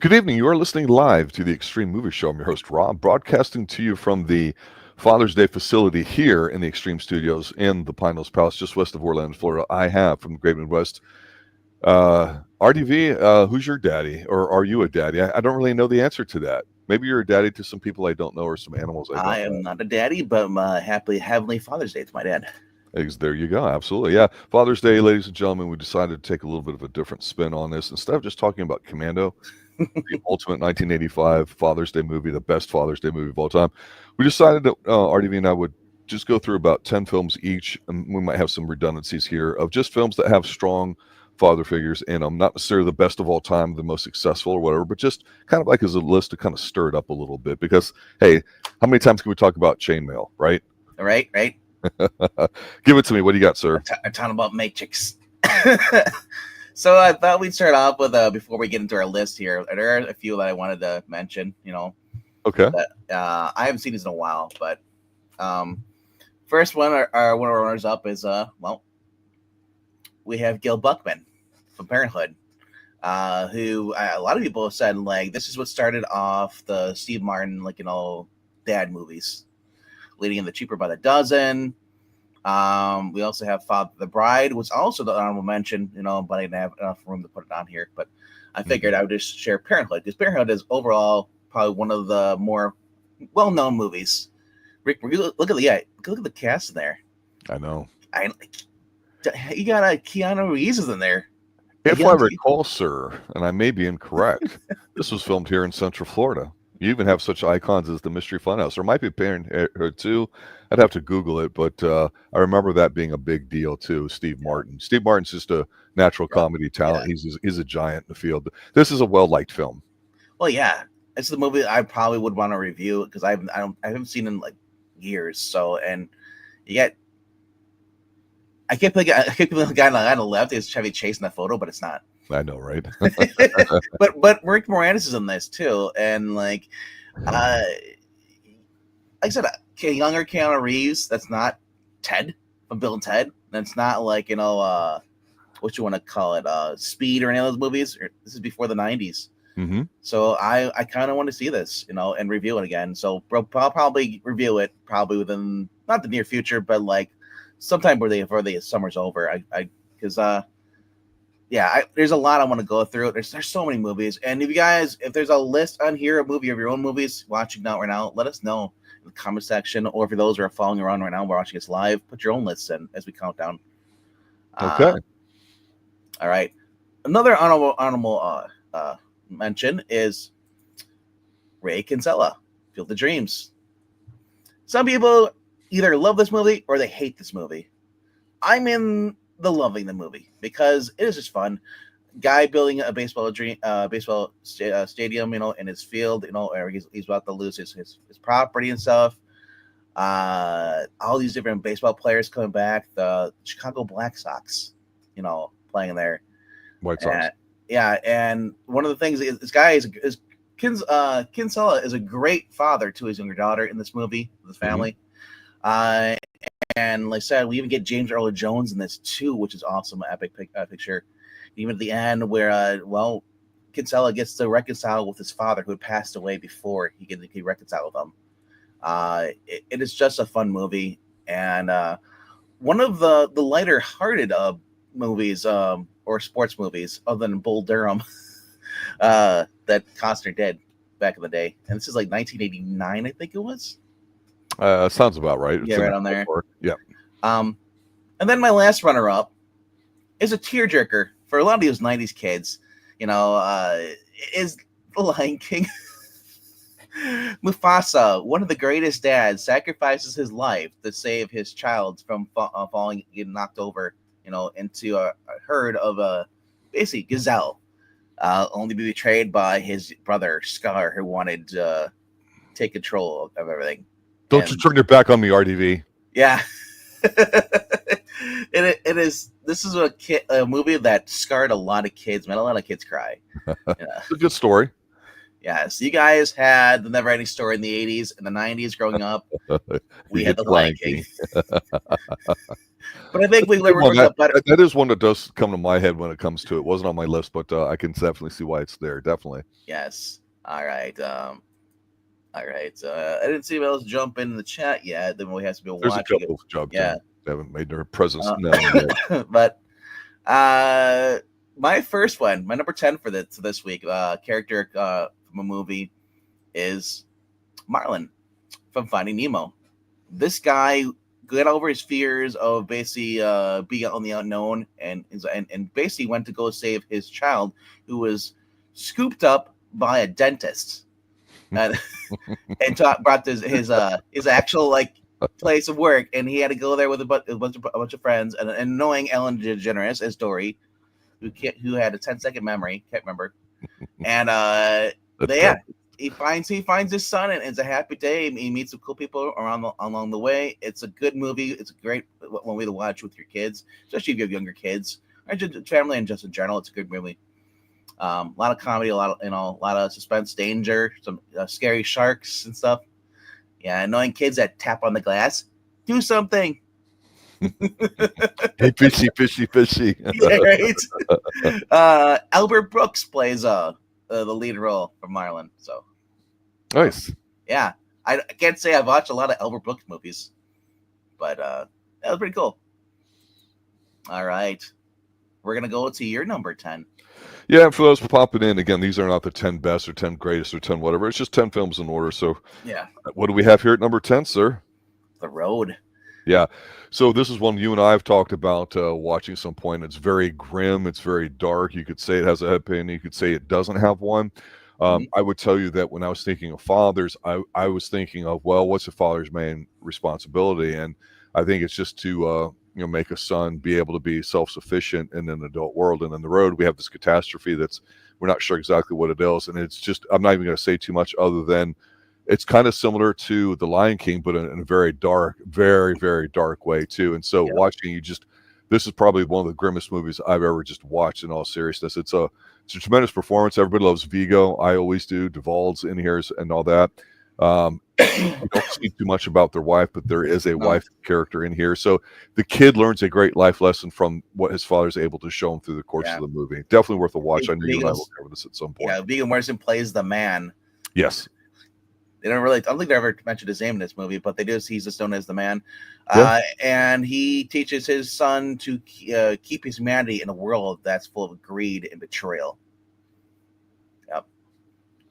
Good evening. You are listening live to the Xtreme Movie Show. I'm your host, Rob, broadcasting to you from the Father's Day facility here in the Xtreme Studios in the Pine Hills Palace, just west of Orlando, Florida. I have from the Great Midwest. RDV, who's your daddy? Or are you a daddy? I don't really know the answer to that. Maybe you're a daddy to some people I don't know or some animals I don't I know. am not a daddy, but happy Heavenly Father's Day to my dad. There you go. Absolutely. Yeah. Father's Day, ladies and gentlemen, we decided to take a little bit of a different spin on this. Instead of just talking about Commando, the ultimate 1985 Father's Day movie, the best Father's Day movie of all time, we decided that RDV and I would just go through about 10 films each, and we might have some redundancies here of just films that have strong father figures in them. Not necessarily the best of all time, the most successful or whatever, but just kind of like as a list to kind of stir it up a little bit. Because, hey, how many times can we talk about chainmail, right? Right. Give it to me. What do you got, sir? I'm talking about Matrix. So I thought we'd start off with before we get into our list here. There are a few that I wanted to mention. Okay. That I haven't seen these in a while, but first one, one of our runners up is we have Gil Buckman from Parenthood, who a lot of people have said like this is what started off the Steve Martin dad movies, leading into Cheaper by the Dozen. We also have Father the Bride, was also the honorable mention, but I didn't have enough room to put it on here. But I figured I would just share Parenthood, because Parenthood is overall probably one of the more well-known movies. Rick, look at the cast in there. I know. You got Keanu Reeves is in there. If I recall, sir, and I may be incorrect, this was filmed here in Central Florida. You even have such icons as the Mystery Funhouse. There might be Parenthood too. I'd have to Google it, but I remember that being a big deal too. Steve Martin. Steve Martin's just a natural comedy talent. Yeah. He's a giant in the field. This is a well-liked film. Well, yeah, it's the movie I probably would want to review because I haven't seen it in like years. So, and you get. I can't put the guy on the left is Chevy Chase in the photo, but it's not. I know, right? but Rick Moranis is in this too, and like I said, younger Keanu Reeves. That's not Ted from Bill and Ted. That's not like what you want to call it, Speed or any of those movies. This is before the '90s. Mm-hmm. So I kind of want to see this, and review it again. So I'll probably review it within not the near future, but like sometime before the summer's over. There's a lot I want to go through. There's so many movies, and if there's a list on here, of your own movies watching now right now, let us know in the comment section, or for those who are following around right now, we're watching this live, put your own lists in as we count down. Okay. All right. Another honorable mention is Ray Kinsella, Field of Dreams. Some people either love this movie or they hate this movie. I'm in the loving the movie because it is just fun. Guy building a baseball stadium, in his field, where he's about to lose his property and stuff. All these different baseball players coming back. The Chicago Black Sox, playing there. White Sox. And one of the things is this guy is Kinsella is a great father to his younger daughter in this movie, with his family. Mm-hmm. And like I said, we even get James Earl Jones in this too, which is awesome. Epic picture. Even at the end, where Kinsella gets to reconcile with his father, who had passed away before he reconciled with him. It is just a fun movie, and one of the lighter-hearted movies or sports movies, other than Bull Durham, that Costner did back in the day. And this is like 1989, I think it was. Sounds about right. Yeah, right on there. Yeah. And then my last runner-up is a tearjerker for a lot of those 90s kids. Is The Lion King. Mufasa, one of the greatest dads, sacrifices his life to save his child from falling, getting knocked over, into a herd of basically gazelle, only to be betrayed by his brother Scar, who wanted to take control of everything. Don't you turn your back on me, RDV. Yeah. It is. This is a movie that scarred a lot of kids, made a lot of kids cry. It's a good story. Yeah, so you guys had the Never Ending Story in the 80s and the 90s growing up. We had The Lion King. But I think That's a we good one. worked out better. That is one that does come to my head when it comes to it. Wasn't on my list, but I can definitely see why it's there. Definitely. Yes. All right. All right. I didn't see anybody else jump in the chat yet. Then we have to be There's a watching it. couple of jumped Yeah. in. They haven't made their presence Uh, known yet. but my first one, my number 10 for this week, character from a movie is Marlin from Finding Nemo. This guy got over his fears of basically being on the unknown, and basically went to go save his child, who was scooped up by a dentist, and brought his actual like place of work, and he had to go there with a bunch of friends, and knowing Ellen DeGeneres as Dory, who had a 10-second memory, can't remember, and he finds his son, and it's a happy day. He meets some cool people along the way. It's a good movie. It's a great movie to watch with your kids, especially if you have younger kids or just family and just in general. It's a good movie. A lot of comedy, a lot of suspense, danger, some scary sharks and stuff. Yeah, annoying kids that tap on the glass. Do something. Hey, fishy. Yeah, right. Albert Brooks plays the lead role for Marlin. So Nice. yeah, I can't say I've watched a lot of Albert Brooks movies, but that was pretty cool. All right, we're gonna go to your number 10. Yeah, for those popping in, again, these are not the 10 best or 10 greatest or 10 whatever. It's just 10 films in order. So yeah, what do we have here at number 10, sir? The Road. Yeah. So this is one you and I have talked about watching some point. It's very grim. It's very dark. You could say it has a happy ending. You could say it doesn't have one. I would tell you that when I was thinking of fathers, I was thinking of, well, what's a father's main responsibility? And I think it's just to make a son be able to be self-sufficient in an adult world. And in the road, we have this catastrophe we're not sure exactly what it is. And it's just, I'm not even going to say too much other than it's kind of similar to The Lion King, but in a very dark, very, very dark way too. And so watching this is probably one of the grimmest movies I've ever just watched in all seriousness. It's a tremendous performance. Everybody loves Vigo. I always do. Duvall's in here and all that. We don't see too much about their wife, but there is a wife character in here. So the kid learns a great life lesson from what his father's able to show him through the course of the movie. Definitely worth a watch. I know you and I will cover this at some point. Yeah, Viggo Mortensen plays the man. Yes. I don't think they ever mentioned his name in this movie, but he's just known as the man. And he teaches his son to keep his humanity in a world that's full of greed and betrayal. Yep.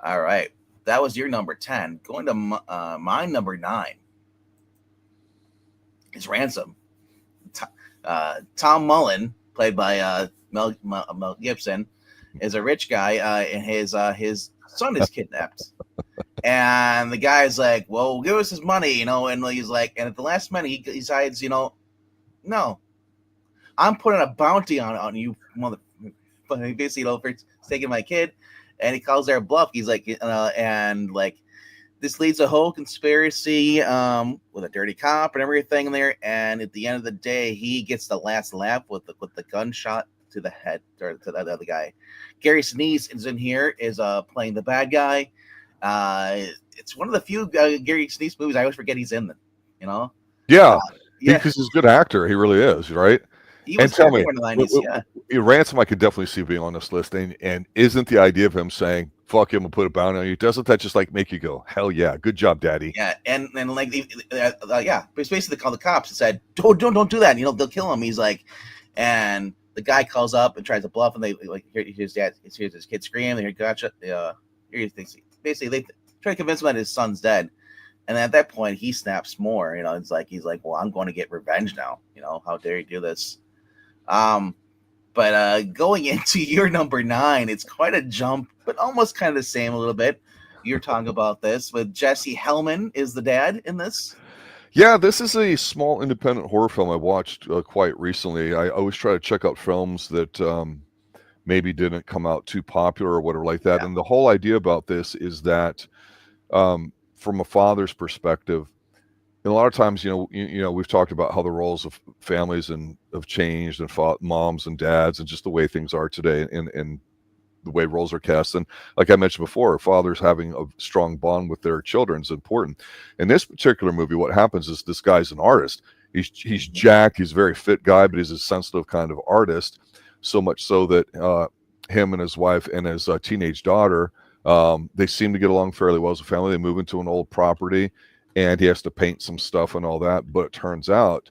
All right. That was your number 10. Going to my number 9 is Ransom. Tom Mullen, played by Mel Gibson, is a rich guy, and his son is kidnapped. And the guy's like, well, give us his money, and he's like, and at the last minute, he decides, no, I'm putting a bounty on you, basically, for taking my kid. And he calls their bluff. He's like, this leads a whole conspiracy with a dirty cop and everything in there. And at the end of the day, he gets the last laugh with the gunshot to the head, or to the other guy. Gary Sinise is in here, is playing the bad guy. It's one of the few Gary Sinise movies I always forget he's in them. Yeah, because he's a good actor. He really is, right? And tell me, in the 90s, Ransom, I could definitely see being on this list. And isn't the idea of him saying "fuck him" and put a bounty on you? Doesn't that just like make you go, "Hell yeah, good job, Daddy"? Yeah, and like basically they called the cops and said, "Don't do that." They'll kill him. He's like, and the guy calls up and tries to bluff, and they hears his kid scream. They hear gotcha. Basically they try to convince him that his son's dead. And at that point, he snaps more. It's like he's like, "Well, I'm going to get revenge now. How dare you do this?" But going into your number 9, it's quite a jump, but almost kind of the same a little bit. You're talking about this with Jesse Hellman is the dad in this. Yeah, this is a small independent horror film I watched quite recently. I always try to check out films that maybe didn't come out too popular or whatever like that. Yeah. And the whole idea about this is that from a father's perspective, and a lot of times, we've talked about how the roles of families have changed, and moms and dads, and just the way things are today, and the way roles are cast. And like I mentioned before, fathers having a strong bond with their children is important. In this particular movie, what happens is this guy's an artist. He's jacked. He's a very fit guy, but he's a sensitive kind of artist. So much so that him and his wife and his teenage daughter, they seem to get along fairly well as a family. They move into an old property, and he has to paint some stuff and all that. But it turns out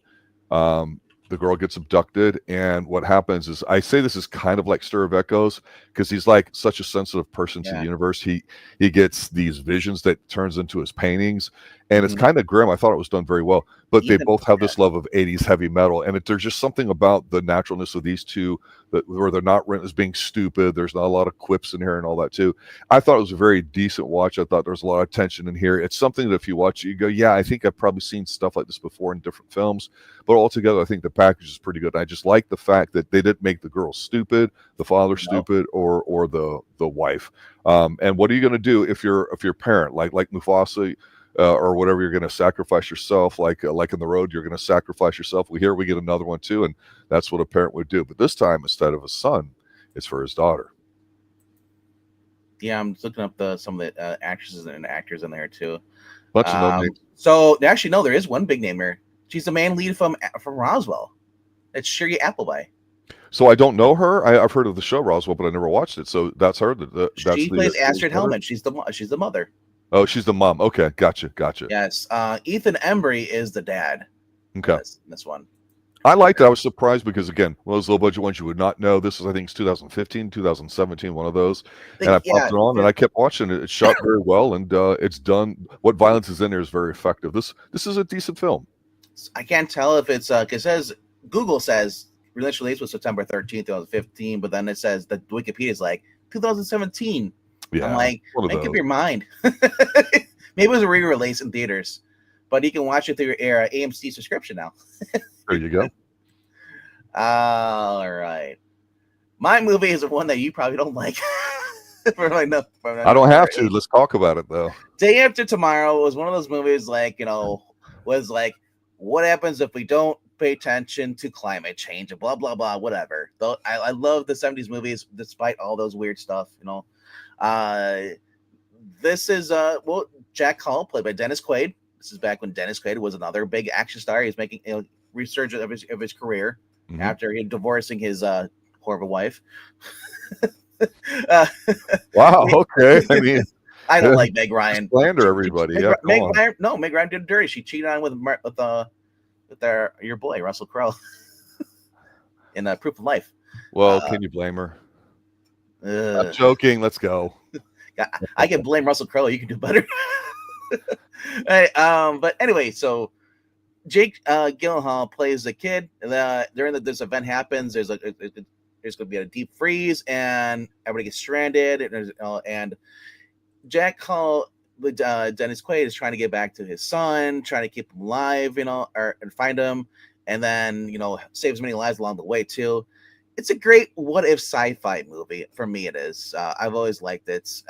the girl gets abducted, and what happens is, I say this is kind of like Stir of Echoes, because he's like such a sensitive person to the universe. He gets these visions that turns into his paintings, and it's kind of grim. I thought it was done very well, but they both have this love of 80s heavy metal, and there's just something about the naturalness of these two where they're not written as being stupid. There's not a lot of quips in here and all that too. I thought it was a very decent watch. I thought there was a lot of tension in here. It's something that if you watch it, you go, yeah, I think I've probably seen stuff like this before in different films, but altogether, I think the package is pretty good. I just like the fact that they didn't make the girl stupid, the father stupid, or the wife. And what are you going to do if you're a parent like Mufasa? Or whatever, you're going to sacrifice yourself, like in the road, you're going to sacrifice yourself. Here we get another one too, and that's what a parent would do. But this time, instead of a son, it's for his daughter. Yeah, I'm just looking up some of the actresses and actors in there too. Bunch of no names. So actually, no, there is one big name here. She's the main lead from Roswell. It's Shiri Appleby. So I don't know her. I've heard of the show Roswell, but I never watched it. So that's her. She plays Astrid Hellman. She's the mother. Oh, she's the mom. Okay, gotcha. Yes. Ethan Embry is the dad. Okay. This one. I liked it. I was surprised because, again, one of those low budget ones you would not know. This is, I think, it's 2015, 2017, one of those. And I popped it on and I kept watching it. It's shot very well, and it's done. What violence is in there is very effective. This is a decent film. I can't tell if it's Google says release was September 13th, 2015, but then it says that Wikipedia is like 2017. Yeah, I'm like, make up your mind. Maybe it was a re-release in theaters, but you can watch it through your AMC subscription now. There you go. All right. My movie is the one that you probably don't like. I don't have to. Let's talk about it, though. Day After Tomorrow was one of those movies was like, what happens if we don't pay attention to climate change and blah, blah, blah, whatever. Though I love the 70s movies despite all those weird stuff, This is Jack Hall, played by Dennis Quaid. This is back when Dennis Quaid was another big action star. He was making a resurgence of his career after he divorcing his horrible wife. Wow. Okay. I mean, I don't like Meg Ryan. Slander everybody. Meg Ryan did dirty. She cheated on with your boy Russell Crowe in Proof of Life. Well, can you blame her? I'm joking. Let's go. I can blame Russell Crowe. You can do better. Right, but anyway, so Jake Gyllenhaal plays a kid. During this event happens, there's going to be a deep freeze, and everybody gets stranded. And Jack Hall, with Dennis Quaid, is trying to get back to his son, trying to keep him alive, and find him, and then save as many lives along the way too. It's a great what if sci-fi movie. For me, it is. I've always liked it.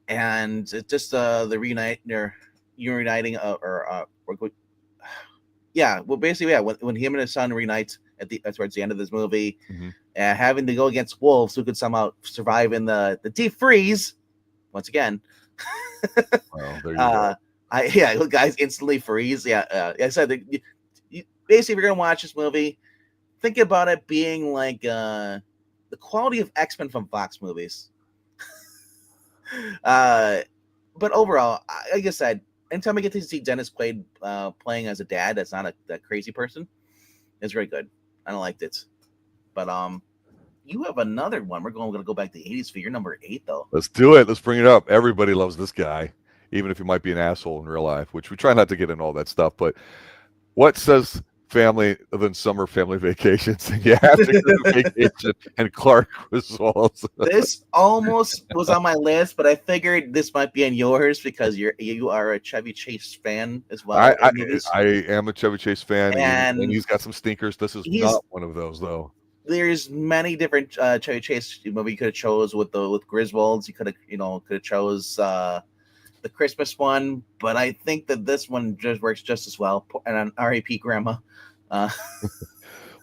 And it's just the reuniting when him and his son reunite towards the end of this movie, having to go against wolves who could somehow survive in the deep freeze once again. Well, there you go. Guys instantly freeze. I said basically, if you're gonna watch this movie, think about it being like the quality of X-Men from Fox movies. But overall, like I said, anytime I get to see Dennis Quaid playing as a dad that's not a crazy person, it's very good. I liked it. But you have another one. We're going to go back to the 80s for your number 8, though. Let's do it. Let's bring it up. Everybody loves this guy, even if he might be an asshole in real life, which we try not to get into all that stuff. But what says family than summer family vacations? You have to go to vacation, and Clark was also. This almost was on my list, but I figured this might be on yours because you are a Chevy Chase fan as well. I am a Chevy Chase fan, and he's got some stinkers. This is not one of those, though. There's many different Chevy Chase movie you could have chose with Griswolds. You could have chose the Christmas one, but I think that this one just works just as well. And an R.A.P. Grandma.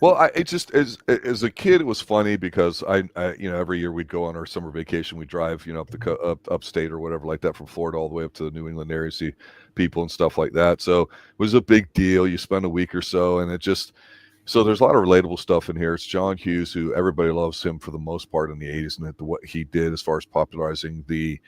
Well, it just as a kid, it was funny because every year we'd go on our summer vacation. We drive, up up upstate or whatever like that from Florida all the way up to the New England area, see people and stuff like that. So it was a big deal. You spend a week or so, and it just so there's a lot of relatable stuff in here. It's John Hughes, who everybody loves him for the most part in the '80s, and what he did as far as popularizing the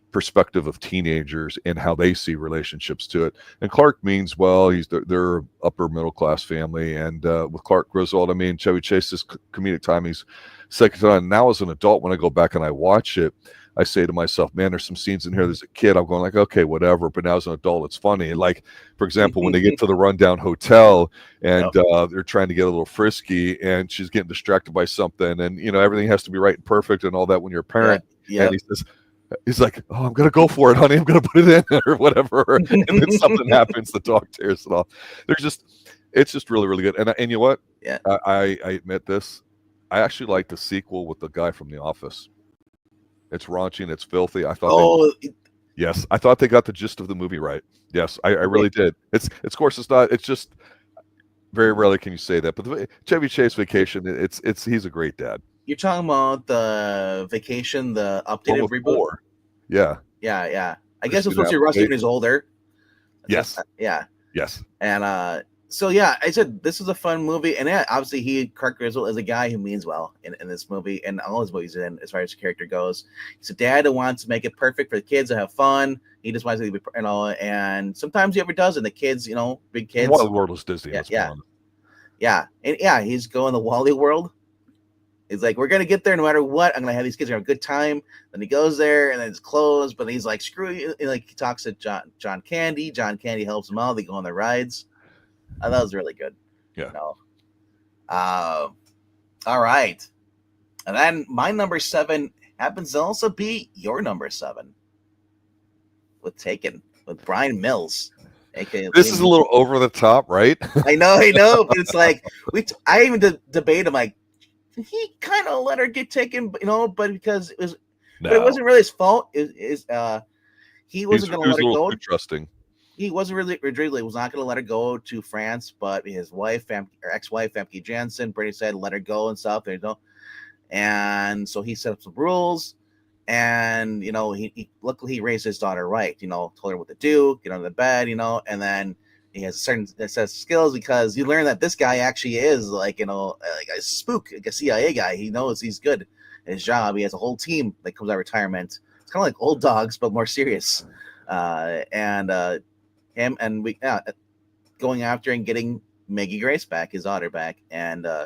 perspective of teenagers and how they see relationships to it. And Clark means well. They're upper middle class family, and with Clark Griswold, I mean Chevy Chase's comedic timing's second to none. Now as an adult, when I go back and I watch it, I say to myself, man, there's some scenes in here. There's a kid. I'm going like, okay, whatever. But now as an adult, it's funny. Like, for example, when they get to the rundown hotel and they're trying to get a little frisky, and she's getting distracted by something, and everything has to be right and perfect and all that when you're a parent. Yeah. And he's like, oh, I'm gonna go for it, honey. I'm gonna put it in or whatever. And then something happens. The dog tears it off. It's just really, really good. And you know what? Yeah. I admit this. I actually like the sequel with the guy from The Office. It's raunchy and it's filthy. I thought. Yes, I thought they got the gist of the movie right. Yes, I really did. It's of course it's not. It's just very rarely can you say that. But the Chevy Chase Vacation, he's a great dad. You're talking about the Vacation, the updated reboot? Yeah. I guess it's supposed to be Rusty when he's older. Yes. Yeah. Yes. And so yeah, I said this is a fun movie, and yeah, obviously Clark Griswold is a guy who means well in this movie and all his movies in as far as his character goes. He's a dad who wants to make it perfect for the kids to have fun. He just wants to be, and sometimes he ever does, and the kids, big kids. Wild World is Disney. Yeah, and he's going the Wally World. He's like, we're gonna get there no matter what. I'm gonna have these kids have a good time. Then he goes there, and then it's closed. But he's like, screw you. Like he talks to John Candy. John Candy helps him out. They go on their rides. That was really good. Yeah. All right. And then my number 7 happens to also be your number 7 with Taken with Brian Mills. AKA this is a little over the top, right? I know. But it's like I even debate him like. He kind of let her get taken, but because it was, but it wasn't really his fault. He wasn't going to let her go. Trusting. He wasn't really was not going to let her go to France, but his wife, ex-wife, Famke Janssen, Brittany said let her go and stuff. And so he set up some rules, and he luckily he raised his daughter right. Told her what to do, get under the bed, and then. He has a certain set of skills because you learn that this guy actually is like a spook, like a CIA guy. He knows he's good at his job. He has a whole team that comes out of retirement. It's kind of like Old Dogs, but more serious. Him and we going after and getting Maggie Grace back, his daughter back. And I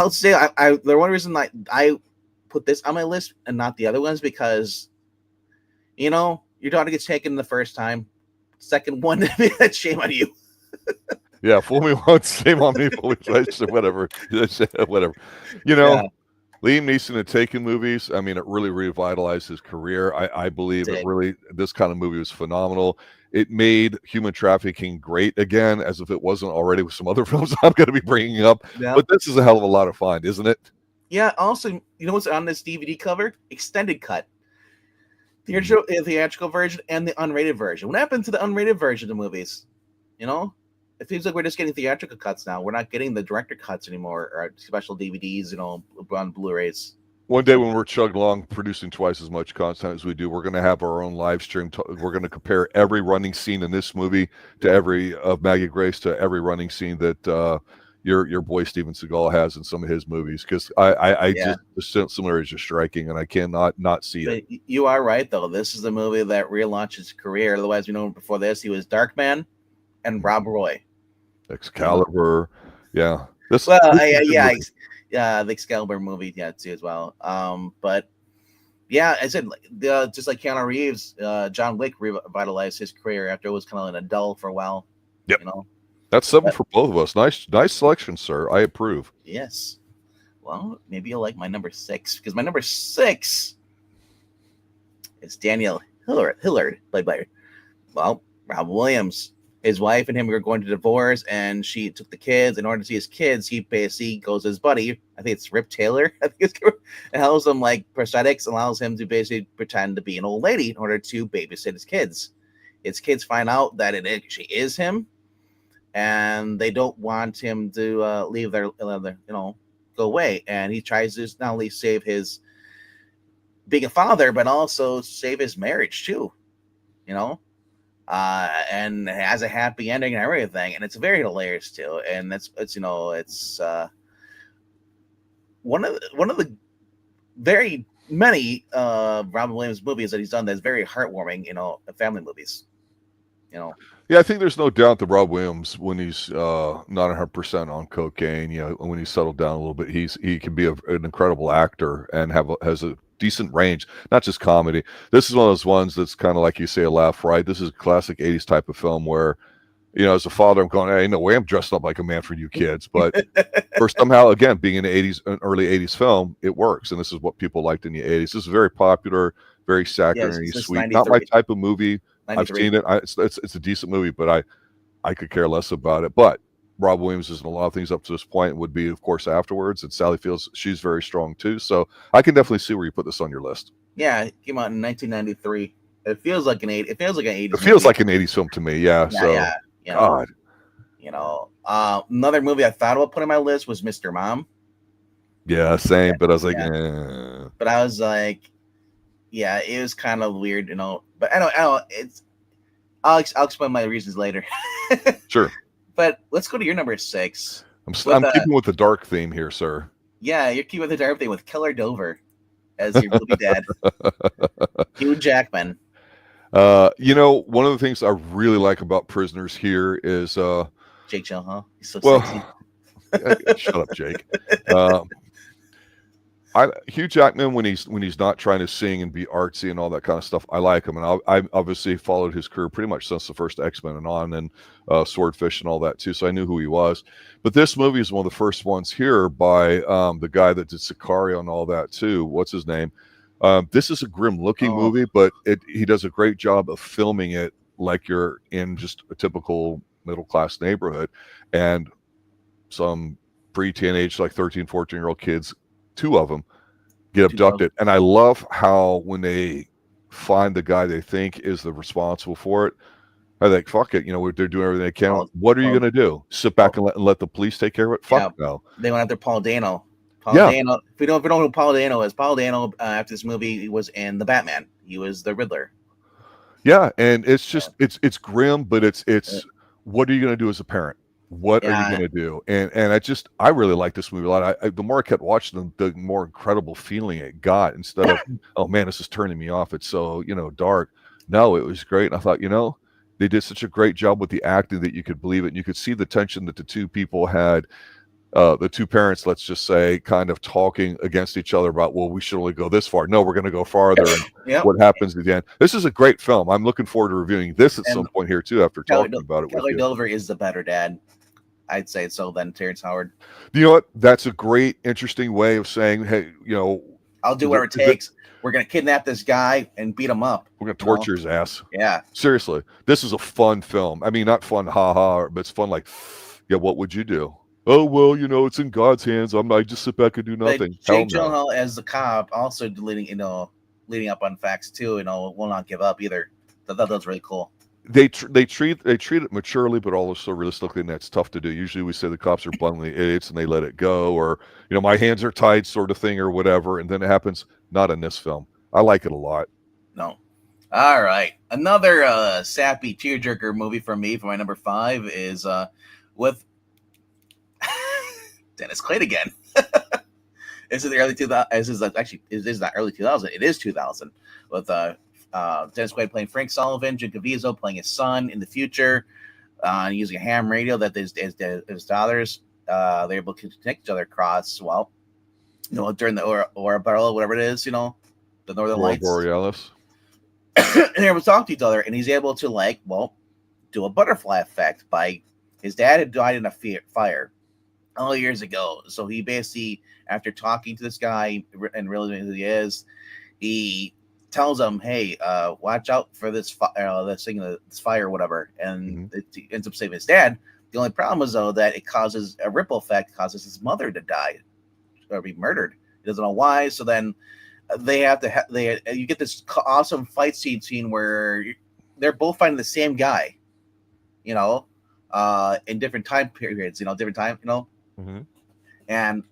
would say the one reason I put this on my list and not the other ones because your daughter gets taken the first time. Second one, that's shame on you. Yeah, fool me once, shame on me. Fool me twice, whatever. Whatever. Liam Neeson had Taken movies. I mean, it really revitalized his career. I believe this kind of movie was phenomenal. It made human trafficking great again, as if it wasn't already with some other films I'm going to be bringing up. Yeah. But this is a hell of a lot of fun, isn't it? Yeah. Also, what's on this DVD cover? Extended cut. The theatrical version and the unrated version. What happened to the unrated version of movies? It seems like we're just getting theatrical cuts now. We're not getting the director cuts anymore or special DVDs, on Blu-rays. One day when we're chugging along, producing twice as much content as we do, we're going to have our own live stream. We're going to compare every running scene in this movie to every of Maggie Grace to every running scene that your boy Steven Seagal has in some of his movies, because just the similarities are striking, and I cannot not see it. You are right, though. This is the movie that relaunched his career. Otherwise, before this, he was Darkman and Rob Roy. Excalibur, yeah. The Excalibur movie, too, as well. But yeah, I said just like Keanu Reeves, John Wick revitalized his career after it was kind of in a dull for a while. Yep. That's 7 for both of us. Nice selection, sir. I approve. Yes. Well, maybe you'll like my number 6, because my number 6 is Danielle Hillard, played by Rob Williams. His wife and him were going to divorce, and she took the kids. In order to see his kids, he basically goes to his buddy. I think it's Rip Taylor. And helps him like prosthetics, allows him to basically pretend to be an old lady in order to babysit his kids. His kids find out that it actually is him. and they don't want him to leave their go away. And he tries to not only save his being a father, but also save his marriage too. You know, and has a happy ending and everything, and it's very hilarious too. And it's one of the very many Robin Williams movies that he's done that's very heartwarming. Family movies. You know, Yeah, I think there's no doubt that Rob Williams, when he's not 100% on cocaine, when he's settled down a little bit, he can be an incredible actor and has a decent range, not just comedy. This is one of those ones that's kind of like you say, a laugh right. This is a classic 80s type of film where, as a father, I'm going, hey, no way I'm dressed up like a man for you kids. But for somehow, again, being an early 80s film, it works. And this is what people liked in the 80s. This is very popular, very saccharine, since sweet. Not my type of movie. I've 93. seen it. It's a decent movie, but I could care less about it. But Rob Williams is in a lot of things up to this point, and would be, of course, afterwards. And Sally Fields, she's very strong too. So I can definitely see where you put this on your list. Yeah, it came out in 1993. It feels like an 80s. It feels like an 80s. It feels like an 80s film to me. Yeah. So yeah. God. Another movie I thought about putting on my list was Mr. Mom. Yeah, same. But I was like, But I was like, yeah, it was kind of weird, But I don't. I'll explain my reasons later. Sure. But let's go to your number 6. I'm keeping with the dark theme here, sir. Yeah, you're keeping with the dark theme with Killer Dover as your movie dad, Hugh Jackman. One of the things I really like about Prisoners here is Jake Gyllenhaal. He's so sexy. Shut up, Jake. Hugh Jackman, when he's not trying to sing and be artsy and all that kind of stuff, I like him, and I obviously followed his career pretty much since the first X-Men and on, and Swordfish and all that too, so I knew who he was. But this movie is one of the first ones here by the guy that did Sicario and all that too. What's his name? This is a grim-looking movie, but he does a great job of filming it like you're in just a typical middle-class neighborhood, and some pre-teenage, like 13, 14-year-old kids, 2 of them, get abducted. And I love how when they find the guy they think is the responsible for it, I think, fuck it, they're doing everything they can. What are you going to do? Sit back and let the police take care of it? Fuck no. They went after Paul Dano. Dano. If we don't know who Paul Dano is, Paul Dano, after this movie, he was in The Batman. He was the Riddler. Yeah, and it's just it's grim, but it's what are you going to do as a parent? What are you going to do? And I really like this movie a lot. The more I kept watching them, the more incredible feeling it got, instead of, oh man, this is turning me off. It's so, dark. No, it was great. And I thought, they did such a great job with the acting that you could believe it. And you could see the tension that the 2 people had, the 2 parents, let's just say, kind of talking against each other about, well, we should only go this far. No, we're going to go farther. And what happens at the end. This is a great film. I'm looking forward to reviewing this at some point here too, after talking about it with you. Kelly Dover is the better dad. I'd say so than Terrence Howard. You know what? That's a great, interesting way of saying, hey, I'll do whatever it takes. We're going to kidnap this guy and beat him up. We're going to torture his ass. Yeah. Seriously. This is a fun film. I mean, not fun, ha, but it's fun like, yeah, what would you do? Oh, well, it's in God's hands. I just sit back and do nothing. Jake Gyllenhaal as the cop, also leading up on facts too, will not give up either. That was really cool. They treat it maturely, but also realistically, and that's tough to do. Usually we say the cops are bluntly idiots and they let it go, or my hands are tied sort of thing, or whatever, and then it happens. Not in this film. I like it a lot. No. All right, another sappy tearjerker movie for me for my number 5 is with Dennis Quaid again. This is the early 2000s. It is not early 2000. It is 2000 with Dennis Quaid playing Frank Sullivan, Jim Caviezel playing his son in the future, using a ham radio that his daughters they're able to connect each other across. Well, during the Aurora Borealis, whatever it is, the Northern Lights. Borealis. And they're able to talk to each other, and he's able to do a butterfly effect by his dad had died in a fire all years ago. So he basically, after talking to this guy and realizing who he is, he tells him, "Hey, watch out for this fire or whatever," and it ends up saving his dad. The only problem is though that it causes a ripple effect, causes his mother to die or be murdered. He doesn't know why. So then they have to you get this awesome fight scene where they're both fighting the same guy, in different time periods, different time, Mm-hmm. and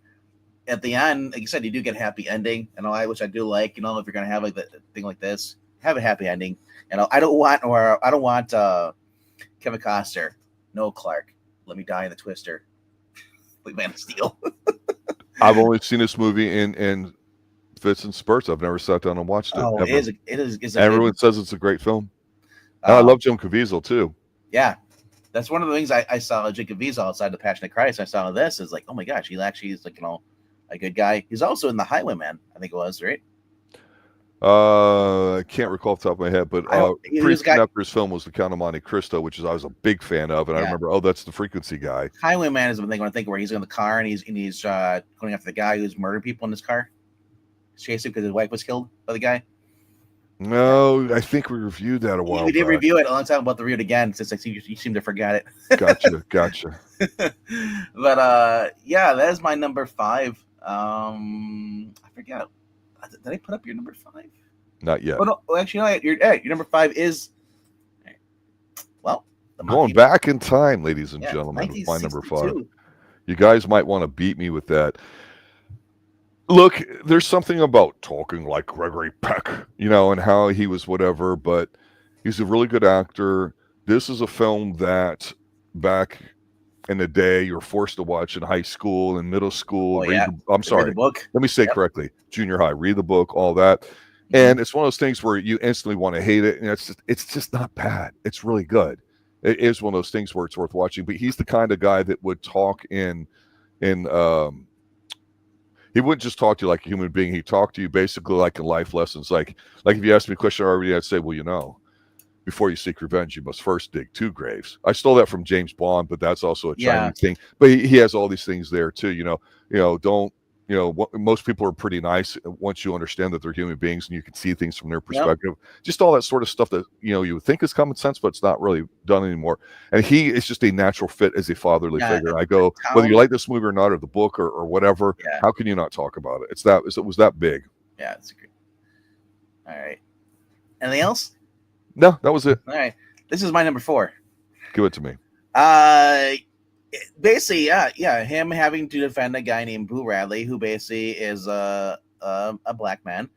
at the end, like you said, you do get a happy ending, which I do like. If you're gonna have like the thing like this, have a happy ending. I don't want Kevin Costner, no Clark, let me die in the Twister, like Man of Steel. I've only seen this movie in fits and spurts. I've never sat down and watched it Oh, ever. it is a Everyone good, says it's a great film. And I love Jim Caviezel too. yeah. That's one of the things I saw Jacob Visa outside the Passion of Christ. I saw this is like, oh my gosh, he actually is like, a good guy. He's also in The Highwayman, I think it was, right? I can't recall off the top of my head, but he pretty was a soon guy. after his film was The Count of Monte Cristo, which I was a big fan of, and I Yeah. remember, oh, that's the Frequency guy. Highwayman is the thing when I think where he's in the car and he's going after the guy who's murdering people in his car. He's chasing because his wife was killed by the guy. No, I think we reviewed that a while We did back. review it. I'm talking about the review it again since you seem to forget it. Gotcha. But yeah, that is my number 5. I forget. Did I put up your number 5? Not yet. Oh no, actually, no, your number 5 is the Going back in time, ladies and gentlemen, with my number 5. 1962. You guys might want to beat me with that. Look, there's something about talking like Gregory Peck, and how he was whatever, but he's a really good actor. This is a film that back in the day you're forced to watch in high school and middle school. Read the book. Let me say correctly. Junior high, read the book, all that. And it's one of those things where you instantly want to hate it, and it's just not bad. It's really good. It is one of those things where it's worth watching. But he's the kind of guy that would talk in he wouldn't just talk to you like a human being. He'd talk to you basically like in life lessons. Like if you asked me a question already, I'd say, well, before you seek revenge, you must first dig 2 graves. I stole that from James Bond, but that's also a Chinese thing. But he has all these things there too. Don't. Most people are pretty nice once you understand that they're human beings and you can see things from their perspective. Yep. Just all that sort of stuff that, you would think is common sense, but it's not really done anymore. And he is just a natural fit as a fatherly figure. I go, whether you like this movie or not, or the book or whatever, how can you not talk about it? It was that big. Yeah, it's great. All right. Anything else? No, that was it. All right. This is my number 4. Give it to me. Basically, him having to defend a guy named Boo Radley, who basically is a black man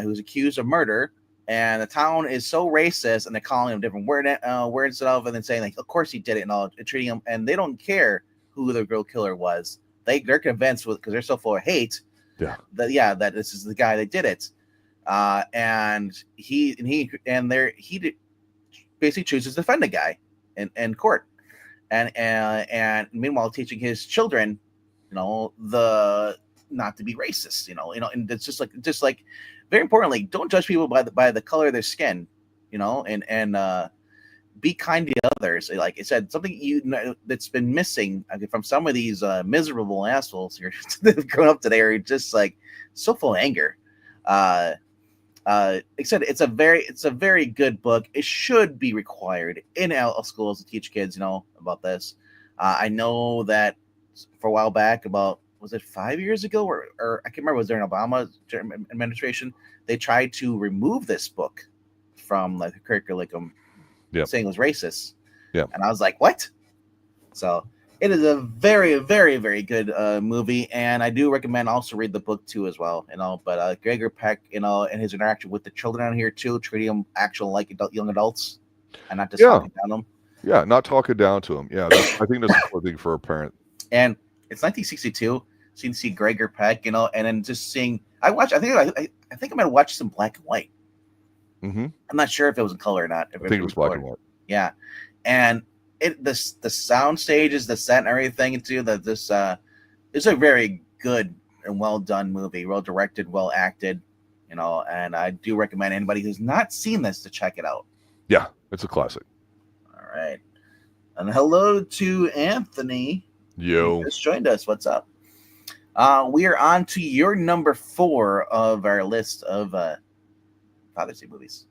who's accused of murder, and the town is so racist, and they're calling him different words and then saying like, of course he did it, and all treating him, and they don't care who the real killer was. They're convinced because they're so full of hate. That this is the guy that did it, and he basically chooses to defend a guy in court. And meanwhile teaching his children, the not to be racist, and it's just like very importantly, don't judge people by the color of their skin, and be kind to others. Like I said, something that's been missing from some of these miserable assholes here that have grown up today are just like so full of anger. Like I said, it's a very good book. It should be required in all schools to teach kids, about this. I know that for a while back, was it 5 years ago, or I can't remember, was there an Obama administration? They tried to remove this book from the curriculum, saying it was racist. Yeah, and I was like, what? So it is a very, very, very good movie, and I do recommend also read the book too as well. But Gregory Peck, and his interaction with the children on here too, treating them actual like young adults, and not just talking down them. Yeah, not talking down to them. Yeah, I think that's a important thing for a parent. And it's 1962. So you can see Gregory Peck, and then just seeing. I think I might have watched some black and white. Mm-hmm. I'm not sure if it was in color or not. I think it was black and white. Yeah, and the sound stages, the set, and everything too. This is a very good and well done movie, well directed, well acted. And I do recommend anybody who's not seen this to check it out. Yeah, it's a classic. All right, and hello to Anthony. Yo, who just joined us. What's up? We are on to your number 4 of our list of Father's Day movies.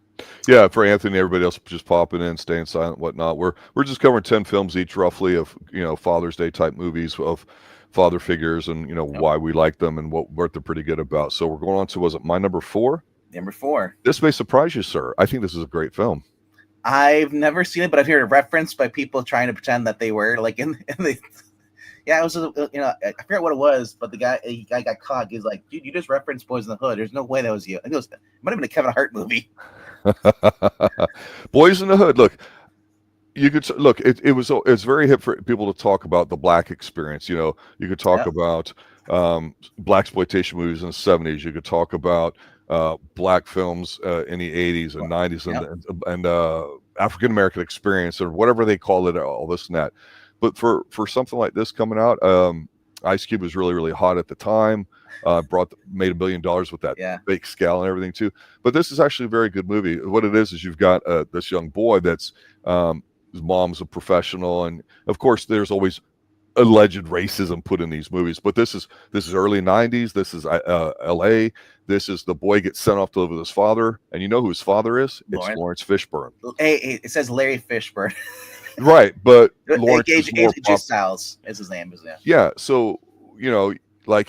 Yeah, for Anthony, everybody else just popping in, staying silent, whatnot. We're just covering 10 films each, roughly, of Father's Day type movies of father figures, and why we like them and what they're pretty good about. So we're going on to, was it my number 4? Number 4. This may surprise you, sir. I think this is a great film. I've never seen it, but I've heard it referenced by people trying to pretend that they were like in the. Yeah, it was I forget what it was, but the guy got caught. He's like, dude, you just referenced Boys in the Hood. There's no way that was you. I think it might have been a Kevin Hart movie. Boys in the Hood. Look, you could look. It's very hip for people to talk about the black experience. You know, you could talk Yep. about black exploitation movies in the '70s. You could talk about black films in the '80s and '90s, Yep. and African American experience, or whatever they call it, all this and that. But for something like this coming out, Ice Cube was really hot at the time. Made $1 billion with that fake scale and everything too. But this is actually a very good movie. What it is you've got this young boy that's his mom's a professional, and of course there's always alleged racism put in these movies. But this is early '90s. This is L.A. This is the boy gets sent off to live with his father, and you know who his father is? It's Lawrence Fishburne. Hey, it says Larry Fishburne. Right, but Lawrence is more Styles is his name, isn't it? Yeah, so like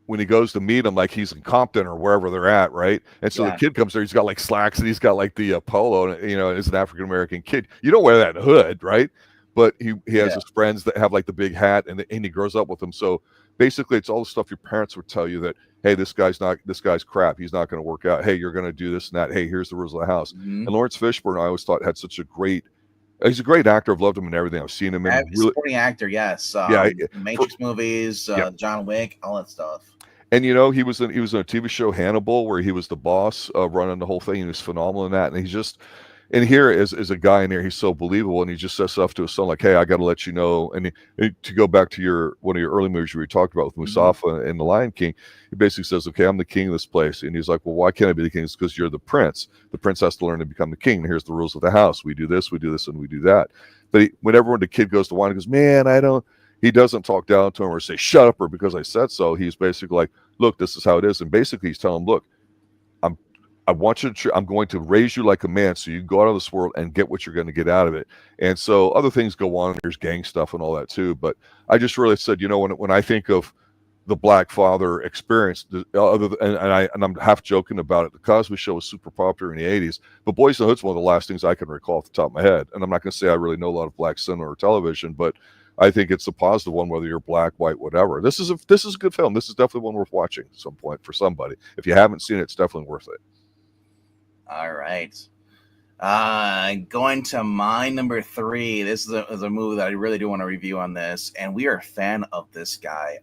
when he goes to meet him, like he's in Compton or wherever they're at, right? And so the kid comes there, he's got like slacks and he's got like the polo, and and it's an African American kid. You don't wear that in hood, right? But he has his friends that have like the big hat, and he grows up with them. So basically, it's all the stuff your parents would tell you that, hey, this guy's crap. He's not going to work out. Hey, you're going to do this and that. Hey, here's the rules of the house. Mm-hmm. And Lawrence Fishburne, I always thought had such a great. He's a great actor. I've loved him in everything. I've seen him in supporting actor. Yes, Matrix movies, John Wick, all that stuff. And he was in a TV show, Hannibal, where he was the boss running the whole thing. He was phenomenal in that. And he's just, and here is a guy in there. He's so believable, and he just says stuff to his son like, "Hey, I got to let you know." And to go back to one of your early movies we talked about with Mustafa and the Lion King, he basically says, "Okay, I'm the king of this place." And he's like, "Well, why can't I be the king?" It's because you're the prince. The prince has to learn to become the king. And here's the rules of the house. We do this, and we do that. But whenever the kid goes to wine, he goes, "Man, I don't." He doesn't talk down to him or say, "Shut up," or "because I said so." He's basically like, "Look, this is how it is." And basically he's telling him, "Look, I'm going to raise you like a man, so you can go out of this world and get what you're going to get out of it." And so other things go on. There's gang stuff and all that too. But I just really said, when I think of the black father experience, and I'm half joking about it, the Cosby Show was super popular in the '80s, but Boys in the Hood's one of the last things I can recall off the top of my head. And I'm not going to say I really know a lot of black cinema or television, but I think it's a positive one, whether you're black, white, whatever. This is a good film. This is definitely one worth watching at some point for somebody. If you haven't seen it, it's definitely worth it. All right. Going to my number 3. This is a movie that I really do want to review on this, and we are a fan of this guy.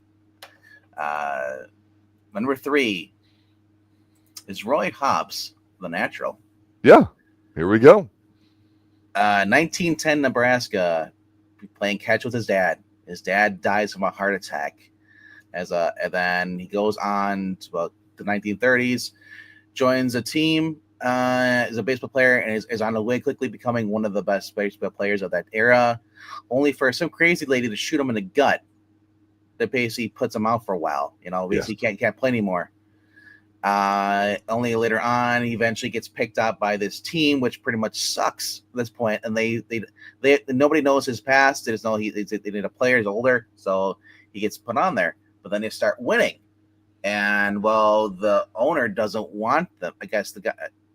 Number 3 is Roy Hobbs, The Natural. Yeah, here we go. 1910 Nebraska, playing catch with his dad. His dad dies from a heart attack. And then he goes on to the 1930s, joins a team. Is a baseball player and is on the way quickly becoming one of the best baseball players of that era, only for some crazy lady to shoot him in the gut that basically puts him out for a while. Basically can't play anymore. Only later on, he eventually gets picked up by this team, which pretty much sucks at this point. And they nobody knows his past. They just know they need a player. He's older, so he gets put on there. But then they start winning, and the owner doesn't want them. I guess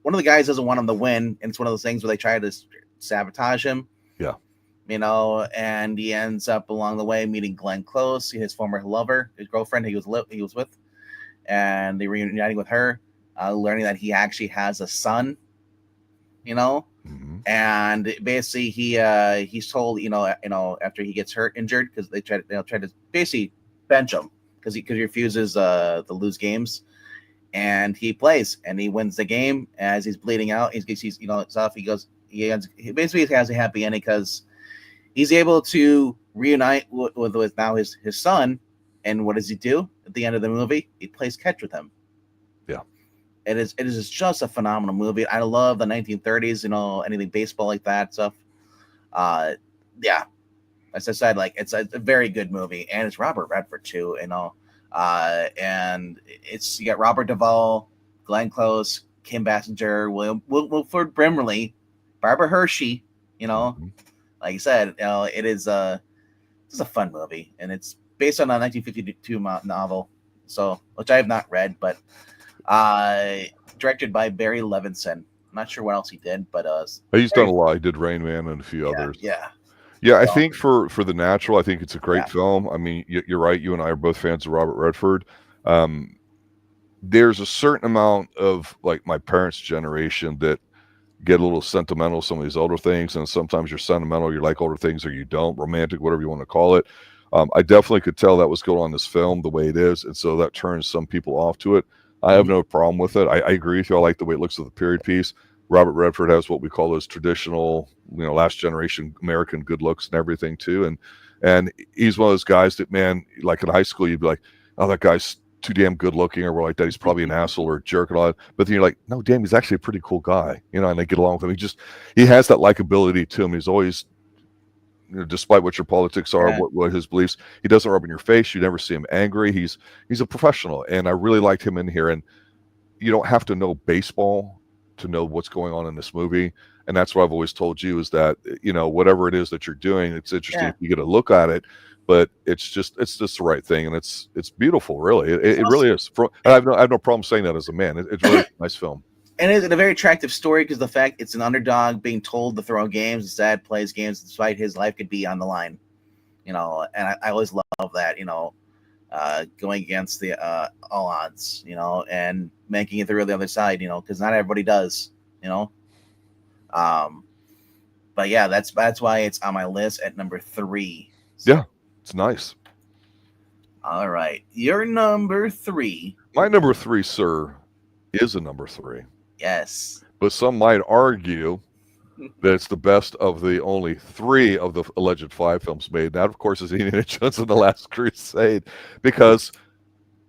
one of the guys doesn't want him to win, and it's one of those things where they try to sabotage him. Yeah. And he ends up along the way meeting Glenn Close, his former lover, his girlfriend he was with, and they reuniting with her, learning that he actually has a son. And basically he's told after he gets injured, because they try to basically bench him because he refuses to lose games. And he plays and he wins the game. As he's bleeding out, he basically has a happy ending because he's able to reunite with now his son. And what does he do at the end of the movie? He plays catch with him. Yeah, it is just a phenomenal movie. I love the 1930s, anything baseball like that stuff. Yeah, as I said, it's a very good movie, and it's Robert Redford too. And you got Robert Duvall, Glenn Close, Kim Basinger, Wilford Brimley, Barbara Hershey. Like I said, it's a fun movie, and it's based on a 1952 novel, which I have not read, but directed by Barry Levinson. not sure what else he did, but He's done a lot. He did Rain Man and a few others. yeah. Yeah, I So, think for The Natural, I think it's a great yeah. film. I mean, you're right. You and I are both fans of Robert Redford. There's a certain amount of like my parents' generation that get a little sentimental, some of these older things, and sometimes you're sentimental, you like older things, or you don't, romantic, whatever you want to call it. I definitely could tell that was going on in this film the way it is, and so that turns some people off to it. I have no problem with it. I agree with you. I like the way it looks with the period piece. Robert Redford has what we call those traditional, last generation American good looks and everything too, and he's one of those guys that, man, like in high school, you'd be like, oh, that guy's too damn good looking, or we're like that, he's probably an asshole or a jerk and all that. But then you're like, no, damn, he's actually a pretty cool guy, and they get along with him. He has that likability to him. He's always, despite what your politics are, what his beliefs, he doesn't rub in your face. You never see him angry. He's a professional, and I really liked him in here. And you don't have to know baseball to know what's going on in this movie. And that's what I've always told you, is that, whatever it is that you're doing, it's interesting if you get a look at it, but it's just the right thing. And it's beautiful, really. It really is. I have no problem saying that as a man. It's really a nice film. And it's a very attractive story because the fact it's an underdog being told to throw games, instead plays games despite his life could be on the line, and I always love that, going against the all odds, and making it through the other side, because not everybody does, but yeah, that's why it's on my list at number 3. So. Yeah, it's nice. All right, your number 3. My number 3, sir, is a number 3. Yes, but some might argue that it's the best of the only 3 of the alleged 5 films made. That, of course, is Indiana Jones and the Last Crusade, because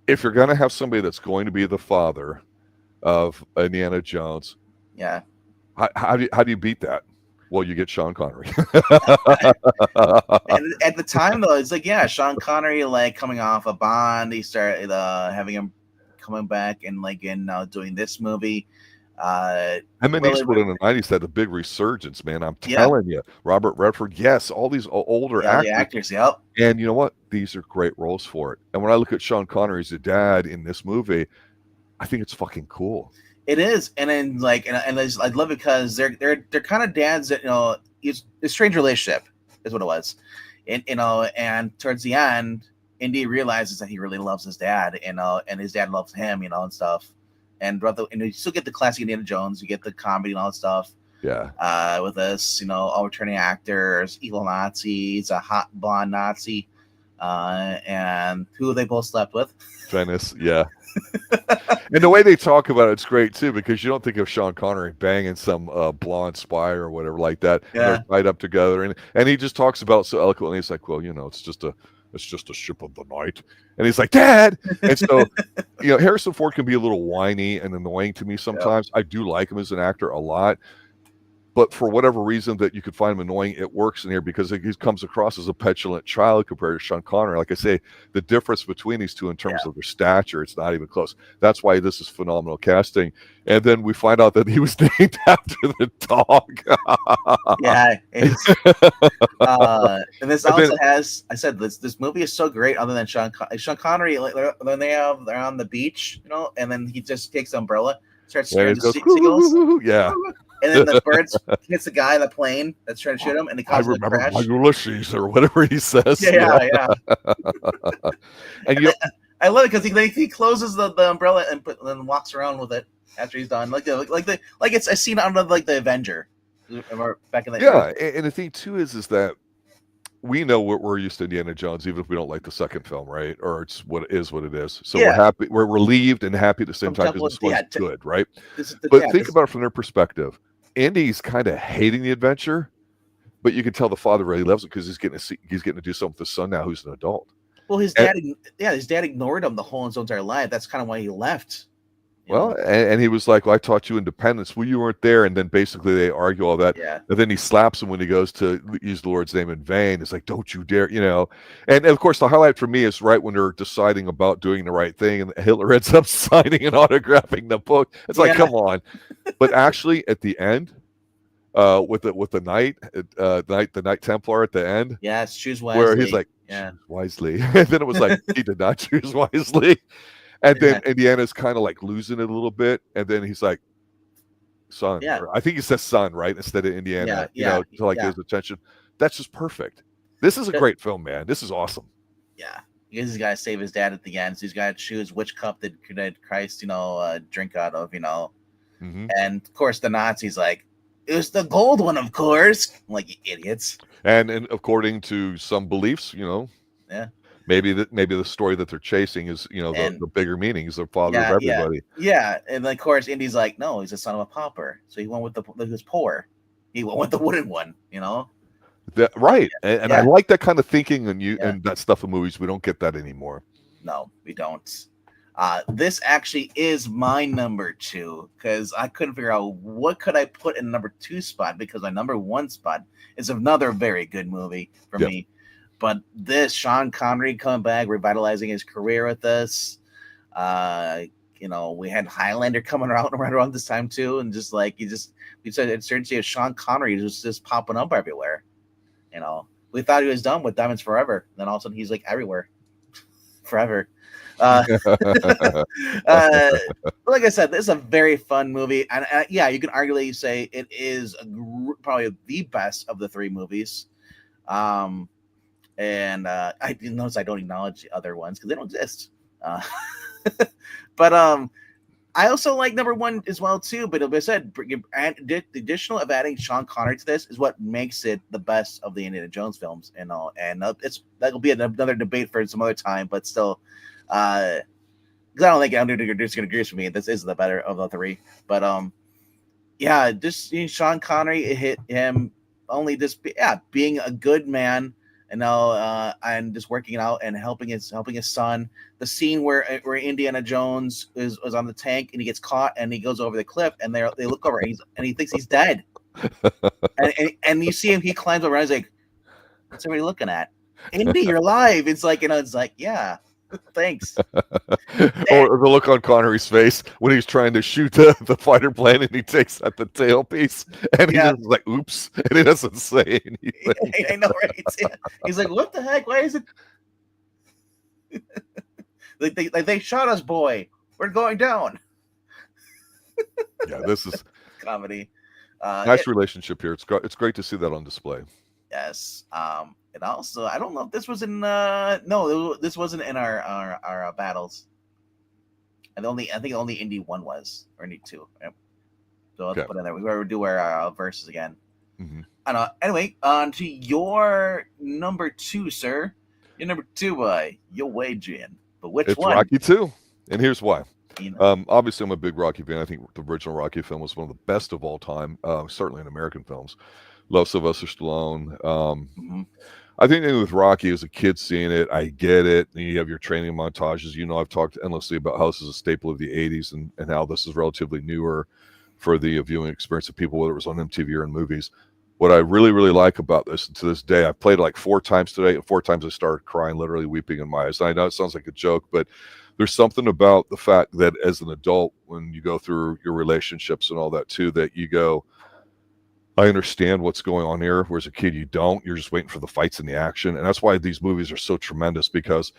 if you're going to have somebody that's going to be the father of Indiana Jones, yeah, how do you beat that? Well, you get Sean Connery. And at the time, though, it's like, yeah, Sean Connery, like, coming off a Bond, he started having him coming back and like in doing this movie. Eastwood in the 90s had a big resurgence, man. I'm telling you. Robert Redford, yes, all these older actors, yep. And you know what? These are great roles for it. And when I look at Sean Connery as a dad in this movie, I think it's fucking cool. It is, and then like, and I love it because they're kind of dads that, it's a strange relationship is what it was, and and towards the end, Indy realizes that he really loves his dad, and his dad loves him, and stuff. And you still get the classic Indiana Jones, you get the comedy and all that stuff. Yeah. With this, all returning actors, evil Nazis, a hot blonde Nazi, and who they both slept with. Venice, yeah. And the way they talk about it's great too, because you don't think of Sean Connery banging some blonde spy or whatever like that. Yeah. They're tied up together, and he just talks about it so eloquently. He's like, well, it's just a ship of the night. And he's like, Dad. And so, Harrison Ford can be a little whiny and annoying to me sometimes. I do like him as an actor a lot. But for whatever reason that you could find him annoying, it works in here because he comes across as a petulant child compared to Sean Connery. Like I say, the difference between these two in terms of their stature, it's not even close. That's why this is phenomenal casting. And then we find out that he was named after the dog. Yeah. And this also has, I said, this movie is so great other than Sean Connery, when they're on the beach, and then he just takes the umbrella, starts scaring the seagulls. Yeah. And then the birds hits the guy in the plane that's trying to shoot him, and he comes to a crash. Ulysses or whatever he says. Yeah. And I love it because he closes the umbrella and then walks around with it after he's done, like it's a scene out of like the Avenger back in the day. And the thing too is that we know we're used to Indiana Jones, even if we don't like the second film, right? Or it's what it is. So we're happy, we're relieved and happy at the same time because this one's good, right? But think about it from their perspective. Indy's kind of hating the adventure, but you can tell the father really loves it because he's getting to do something with his son now, who's an adult. Well, his dad ignored him his entire life. That's kind of why he left. Well, and he was like, well, I taught you independence. Well, you weren't there. And then basically they argue all that. Yeah. And then he slaps him when he goes to use the Lord's name in vain. It's like, don't you dare, And of course, the highlight for me is right when they're deciding about doing the right thing. And Hitler ends up signing and autographing the book. It's like, come on. But actually, at the end, with the knight, the Knight Templar at the end. Yes, choose wisely. Where he's like, choose wisely. And then it was like, he did not choose wisely. And then Indiana's kind of like losing it a little bit. And then he's like, son. Yeah. Or I think he says son, right, instead of Indiana. Yeah. To like get Yeah. his attention. That's just perfect. This is a That- great film, man. This is awesome. Yeah. He's got to save his dad at the end. So he's got to choose which cup did Christ, drink out of, Hmm. And of course, the Nazi's like, it was the gold one, of course. I'm like, you idiots. And according to some beliefs, Yeah. maybe the story that they're chasing is, And the bigger meaning is the father of yeah, everybody. yeah. And then, of course, Indy's like, no, he's the son of a pauper. So he went with he was poor. He went with the wooden one, Right. And I Yeah. like that kind of thinking and Yeah. and that stuff in movies. We don't get that anymore. No, we don't. This actually is my number 2 because I couldn't figure out what could I put in number 2 spot because my number 1 spot is another very good movie for me. But this Sean Connery coming back, revitalizing his career with this. We had Highlander coming around right around this time too, and just like we said, insurgency of Sean Connery was just popping up everywhere. We thought he was done with Diamonds Forever, then all of a sudden he's like everywhere, forever. Like I said, this is a very fun movie, and yeah, you can arguably say it is probably the best of the 3 movies. And I notice I don't acknowledge the other ones because they don't exist. But I also like number 1 as well too. But as I said, the additional of adding Sean Connery to this is what makes it the best of the Indiana Jones films, and that'll be another debate for some other time. But still, because I don't think Undertaker is going to agree with me. This is the better of the 3. But yeah, just Sean Connery, it hit him only just being a good man. And just working out and helping his son. The scene where Indiana Jones is on the tank and he gets caught and he goes over the cliff and they look over and he thinks he's dead. and you see him, he climbs over and he's like, "What's everybody looking at? Indy, you're alive." It's like it's like, yeah, thanks. Or the look on Connery's face when he's trying to shoot the fighter plane and he takes out the tailpiece and he's just like, "Oops," and he doesn't say anything. I know, right? Yeah. He's like, "What the heck? Why is it?" they shot us, boy. We're going down. Yeah, this is comedy. Nice relationship here. It's great to see that on display. Yes. And also, I don't know if this was in this wasn't in our battles. And I think only Indy 1 was, or Indy 2. Yep. So let's put in there. We better do our verses again. Mm-hmm. Anyway, on to your number 2, sir. Your number 2, boy. You're wagering. But which one? It's Rocky 2. And here's why. Obviously, I'm a big Rocky fan. I think the original Rocky film was one of the best of all time, certainly in American films. Love Sylvester Stallone. I think with Rocky as a kid seeing it, I get it. And you have your training montages. I've talked endlessly about how this is a staple of the 80s and how this is relatively newer for the viewing experience of people, whether it was on MTV or in movies. What I really, really like about this, and to this day, I've played it like 4 times today, and 4 times I started crying, literally weeping in my eyes. And I know it sounds like a joke, but there's something about the fact that as an adult, when you go through your relationships and all that too, that you go, I understand what's going on here, whereas a kid, you don't. You're just waiting for the fights and the action. And that's why these movies are so tremendous, because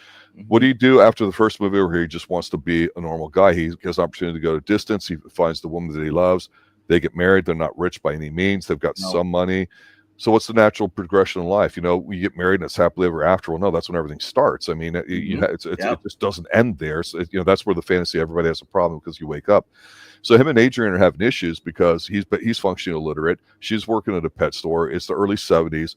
what do you do after the first movie where he just wants to be a normal guy? He gets an opportunity to go to distance. He finds the woman that he loves. They get married. They're not rich by any means. They've got some money. So what's the natural progression in life? We get married and it's happily ever after. Well, no, that's when everything starts. I mean, it just doesn't end there. So, that's where the fantasy, everybody has a problem because you wake up. So him and Adrian are having issues because he's functionally illiterate. She's working at a pet store. It's the early 70s.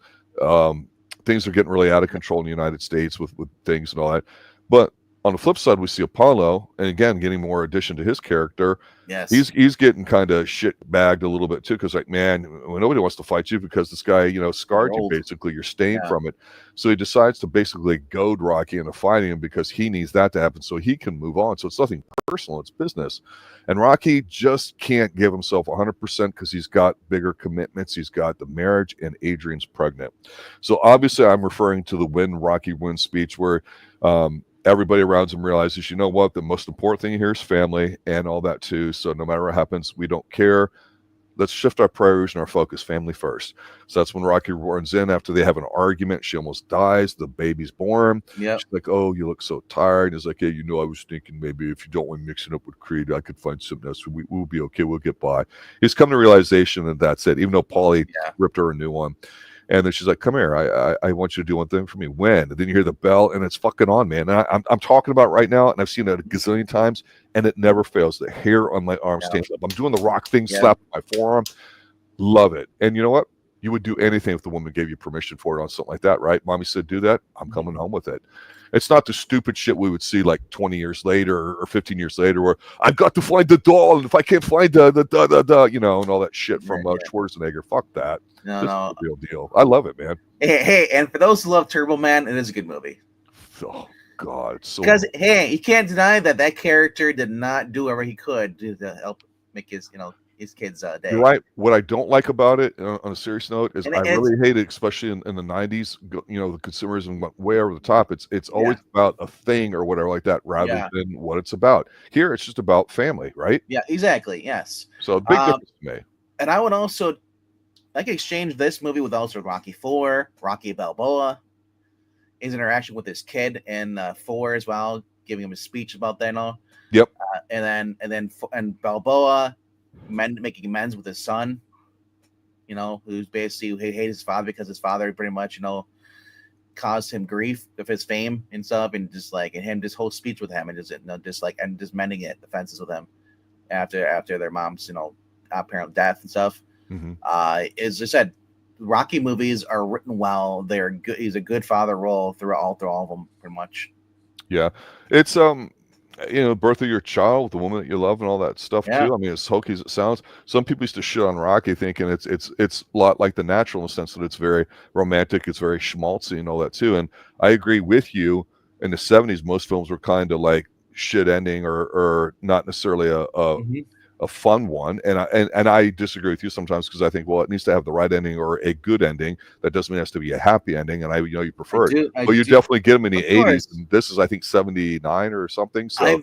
Things are getting really out of control in the United States with things and all that. But on the flip side, we see Apollo, and again, getting more addition to his character. Yes. He's getting kind of shit bagged a little bit too, because like, man, nobody wants to fight you because this guy, scarred you basically. You're stained from it. So he decides to basically goad Rocky into fighting him because he needs that to happen so he can move on. So it's nothing personal, it's business. And Rocky just can't give himself 100% because he's got bigger commitments. He's got the marriage, and Adrian's pregnant. So obviously I'm referring to the When Rocky Wins speech where everybody around him realizes, you know what, the most important thing here is family and all that too. So no matter what happens, we don't care. let's shift our priorities and our focus, family first. So that's when Rocky runs in after they have an argument. She almost dies. The baby's born. Yep. She's like, "Oh, you look so tired." And he's like, "Hey, I was thinking maybe if you don't want mixing up with Creed, I could find something else. We'll be okay. We'll get by." He's come to realization that that's it. Even though Paulie ripped her a new one. And then she's like, "Come here. I want you to do one thing for me." When? And then you hear the bell, and it's fucking on, man. And I'm talking about right now, and I've seen it a gazillion times, and it never fails. The hair on my arm stands up. I'm doing the rock thing, slap my forearm. Love it. And you know what? You would do anything if the woman gave you permission for it on something like that, right? Mommy said, "Do that." I'm coming home with it. It's not the stupid shit we would see like 20 years later or 15 years later where I've got to find the doll, and if I can't find the and all that shit from Schwarzenegger. Fuck that. No, this is the real deal. I love it, man. Hey, and for those who love Turbo Man, it is a good movie. Oh God, it's so because hey, you can't deny that character did not do whatever he could to help make his his kids' day. You're right. What I don't like about it, on a serious note, is I really hate it, especially in the '90s. The consumerism went way over the top. It's always about a thing or whatever like that, rather than what it's about. Here, it's just about family, right? Yeah, exactly. Yes. So a big difference to me. And I would also like exchange this movie with also Rocky IV, Rocky Balboa, his interaction with his kid in 4 as well, giving him a speech about that. Yep. And Balboa. Making amends with his son, who's basically who hated his father because his father pretty much, caused him grief of his fame and stuff, and just like and him just whole speech with him and just mending it the fences with him after their mom's apparent death and stuff. Mm-hmm. As I said, Rocky movies are written well. They're good. He's a good father role through all of them, pretty much. Yeah, it's birth of your child with the woman that you love and all that stuff too. I mean, as hokey as it sounds, some people used to shit on Rocky thinking it's a lot like The Natural in the sense that it's very romantic, it's very schmaltzy and all that too. And I agree with you. In the '70s, most films were kind of like shit ending or not necessarily a fun one. And I disagree with you sometimes because I think, well, it needs to have the right ending or a good ending. That doesn't mean it has to be a happy ending. And you prefer it. But you definitely get them in the '80s. And this is, I think, '79 or something. So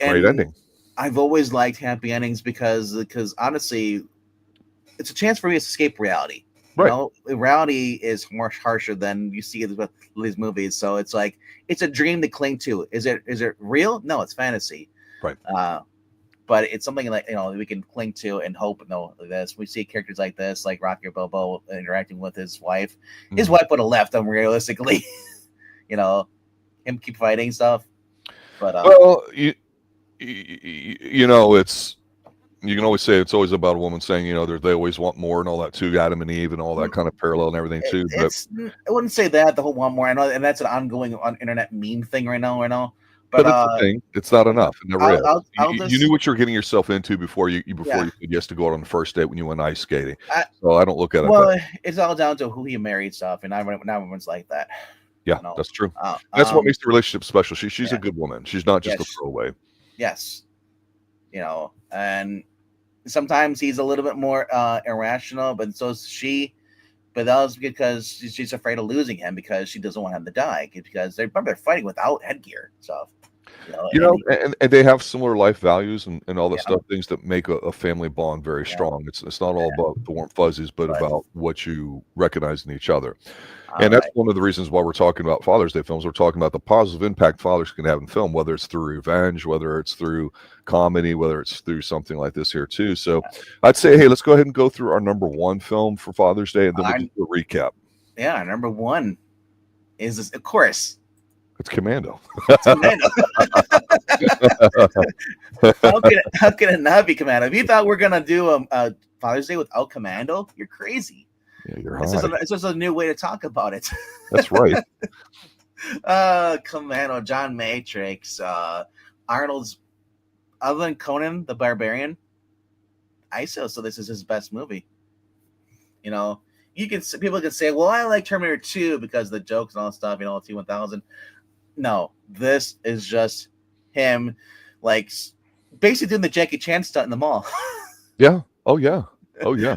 great ending. I've always liked happy endings because honestly, it's a chance for me to escape reality. Right. Reality is much harsher than you see with these movies. So it's like it's a dream to cling to. Is it real? No, it's fantasy. Right. But it's something like we can cling to and hope. This we see characters like this, like Rocky Balboa interacting with his wife. His wife would have left him realistically. Him keep fighting stuff. But well, it's you can always say it's always about a woman saying they always want more and all that too. Adam and Eve and all that kind of parallel and everything too. But I wouldn't say that the whole want more. I know, and that's an ongoing internet meme thing right now. But it's a thing. It's not enough. It never is. You knew what you were getting yourself into before you said yes to go out on the first date when you went ice skating. So I don't look at it. Well, it's all down to who you married stuff, and not everyone's like that. Yeah, that's true. That's what makes the relationship special. She's a good woman. She's not just a throwaway. Yes. And sometimes he's a little bit more irrational, but so is she. But that was because she's afraid of losing him because she doesn't want him to die. Because they're fighting without headgear stuff. And they have similar life values and all that stuff, things that make a family bond very strong. It's not all about the warm fuzzies, but about what you recognize in each other. And that's one of the reasons why we're talking about Father's Day films. We're talking about the positive impact fathers can have in film, whether it's through revenge, whether it's through comedy, whether it's through something like this here too. So I'd say, hey, let's go ahead and go through our number 1 film for Father's Day, and then we'll do a recap. Yeah, number 1 is this, of course. It's Commando. How can it not be Commando? If you thought we're gonna do a Father's Day without Commando, you're crazy. Yeah, you're it's just a new way to talk about it. That's right. Commando, John Matrix, Arnold's. Other than Conan the Barbarian, I still so this is his best movie. People can say, well, I like Terminator 2 because of the jokes and all that stuff. T-1000. No, this is just him, like basically doing the Jackie Chan stunt in the mall. Yeah. Oh yeah. Oh yeah.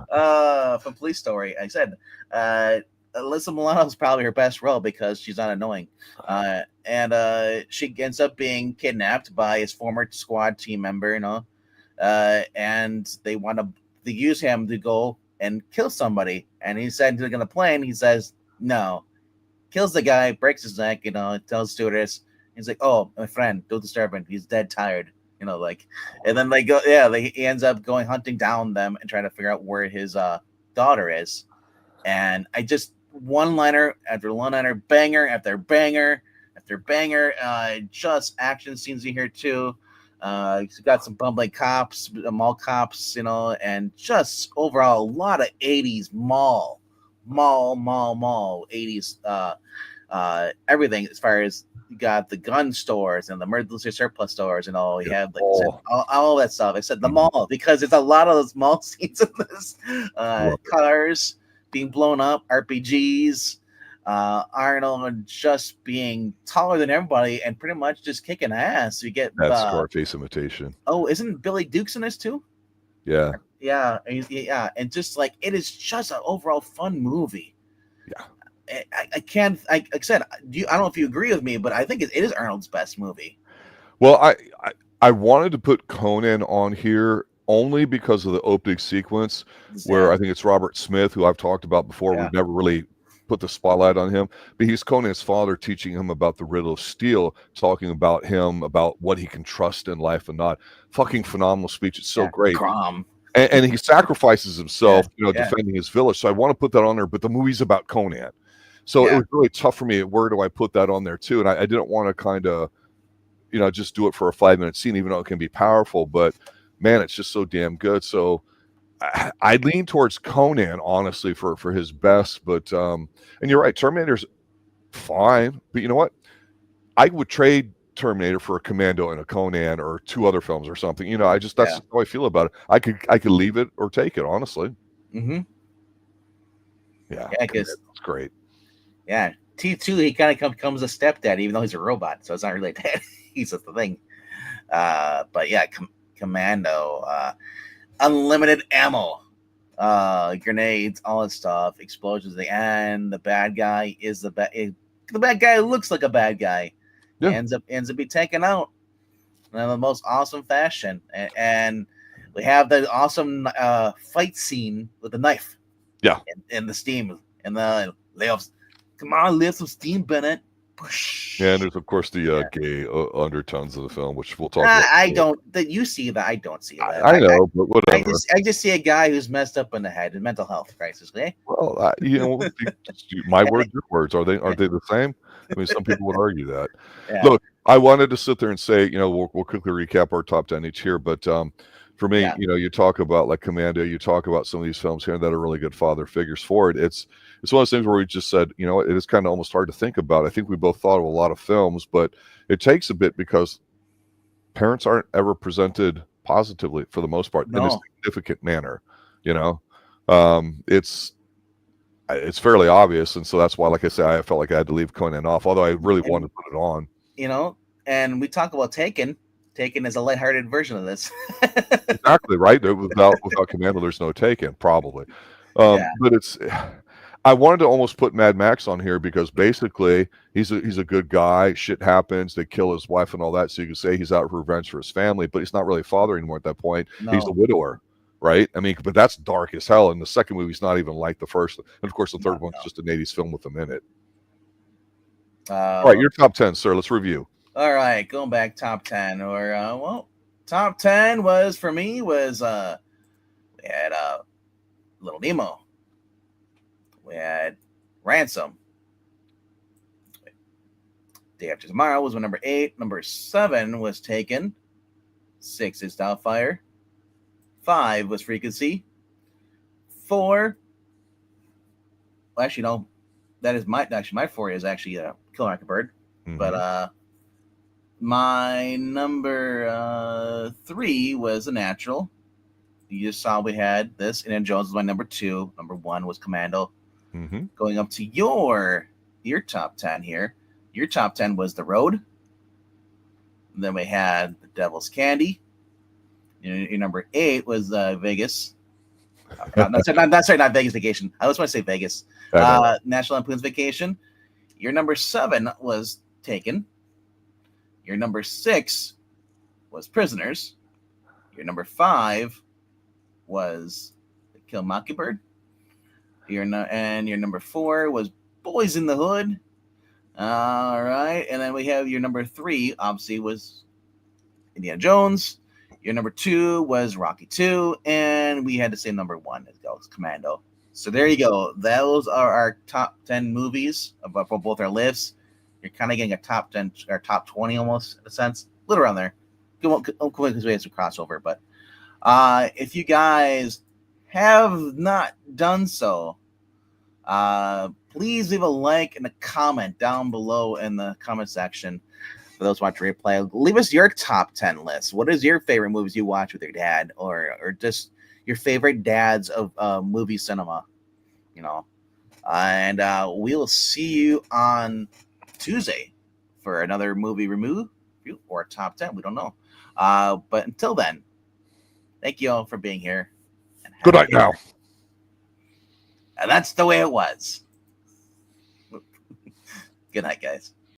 From Police Story, I said, Alyssa Milano's probably her best role because she's not annoying, and she ends up being kidnapped by his former squad team member, and they want to they use him to go and kill somebody. And he said to get on the plane. He says no, kills the guy, breaks his neck. Tells stewardess. He's like, "Oh, my friend, don't disturb him. He's dead tired." And then they go. Yeah, he ends up going hunting down them and trying to figure out where his daughter is. And I just one-liner after one-liner, banger after banger after banger. Just action scenes in here too. He's got some bumbling cops, mall cops, and just overall a lot of 80s mall 80s everything as far as you got the gun stores and the emergency surplus stores and all. You have all that stuff. I said the mall because there's a lot of those mall scenes in this. Cars being blown up, RPGs, Arnold just being taller than everybody and pretty much just kicking ass. You get that Scarface imitation. Oh, isn't Billy Dukes in this too? Yeah. Yeah, and just like it is just an overall fun movie. Yeah. Like I said, I don't know if you agree with me, but I think it is Arnold's best movie. Well, I wanted to put Conan on here only because of the opening sequence where I think it's Robert Smith, who I've talked about before. We've never really put the spotlight on him, but he's Conan's father, teaching him about the riddle of steel, talking about him, about what he can trust in life and not. Fucking phenomenal speech. It's so great. And he sacrifices himself, defending his village. So I want to put that on there, but the movie's about Conan. So it was really tough for me. Where do I put that on there too? And I didn't want to kind of, just do it for a 5-minute scene, even though it can be powerful. But man, it's just so damn good. So I lean towards Conan, honestly, for his best. But and you're right, Terminator's fine. But you know what? I would trade Terminator for a Commando and a Conan or 2 other films or something. That's how I feel about it. I could leave it or take it, honestly. Mm-hmm. Yeah, it's great. Yeah, T2, he kind of comes a stepdad, even though he's a robot, so it's not really that. He's just the thing. But yeah, Commando, unlimited ammo, grenades, all that stuff, explosions. And the bad guy is the bad guy looks like a bad guy. Yeah. Ends up being taken out in the most awesome fashion. And we have the awesome fight scene with the knife. Yeah. And the steam and the layoffs. Come on, lift some steam, Bennett. Yeah, and there's of course the gay undertones of the film, which we'll talk about. I don't. You see that? I don't see that. I know, but whatever. I just see a guy who's messed up in the head, and mental health crisis. Okay. Well, my words, your words. Aren't they the same? I mean, some people would argue that. Yeah. Look, I wanted to sit there and say, we'll quickly recap our top 10 each here, but for me, you talk about like Commando, you talk about some of these films here that are really good father figures for it. It's one of those things where we just said, it is kind of almost hard to think about. I think we both thought of a lot of films, but it takes a bit because parents aren't ever presented positively for the most part in a significant manner. It's fairly obvious, and so that's why, like I said, I felt like I had to leave Conan off, although I really wanted to put it on. And we talk about Taken. Taken is a lighthearted version of this. Exactly, right? Without Commando, there's no Taken, probably. But I wanted to almost put Mad Max on here because basically he's a good guy. Shit happens. They kill his wife and all that. So you could say he's out for revenge for his family, but he's not really a father anymore at that point. No. He's a widower, right? I mean, but that's dark as hell. And the second movie's not even like the first. And of course, the third one's just an 80s film with him in it. All right, your top 10, sir. Let's review. All right, going back top 10. Or top 10 was for me we had Little Nemo. We had Ransom. Day After Tomorrow was my number 8. Number 7 was Taken. 6 is Doubtfire. 5 was Frequency. 4. Well, actually, no. That is my 4 is actually Kill Mockingbird. Mm-hmm. But my number 3 was The Natural. You just saw we had this. And then Jones was my number 2. Number 1 was Commando. Mm-hmm. Going up to your top 10 here. Your top 10 was The Road. And then we had The Devil's Candy. Your number 8 was Vegas. Not Vegas Vacation. I always want to say Vegas. National Lampoon's Vacation. Your number 7 was Taken. Your number 6 was Prisoners. Your number 5 was Kill Mockingbird. Your number 4 was Boys in the Hood. All right, and then we have your number 3, obviously, was Indiana Jones. Your number 2 was Rocky 2, and we had to say number 1 as well, Commando. So there you go. Those are our top 10 movies for both our lists. You're kind of getting a top 10 or top 20 almost, in a sense, a little around there. Because we have some crossover, but if you guys have not done so, please leave a like and a comment down below in the comment section. For those watching replay, leave us your top 10 list. What is your favorite movies you watch with your dad, or just your favorite dads of movie cinema? And we'll see you on Tuesday for another movie review or top 10. We don't know. But until then, thank you all for being here. And Good night now. And that's the way it was. Good night, guys.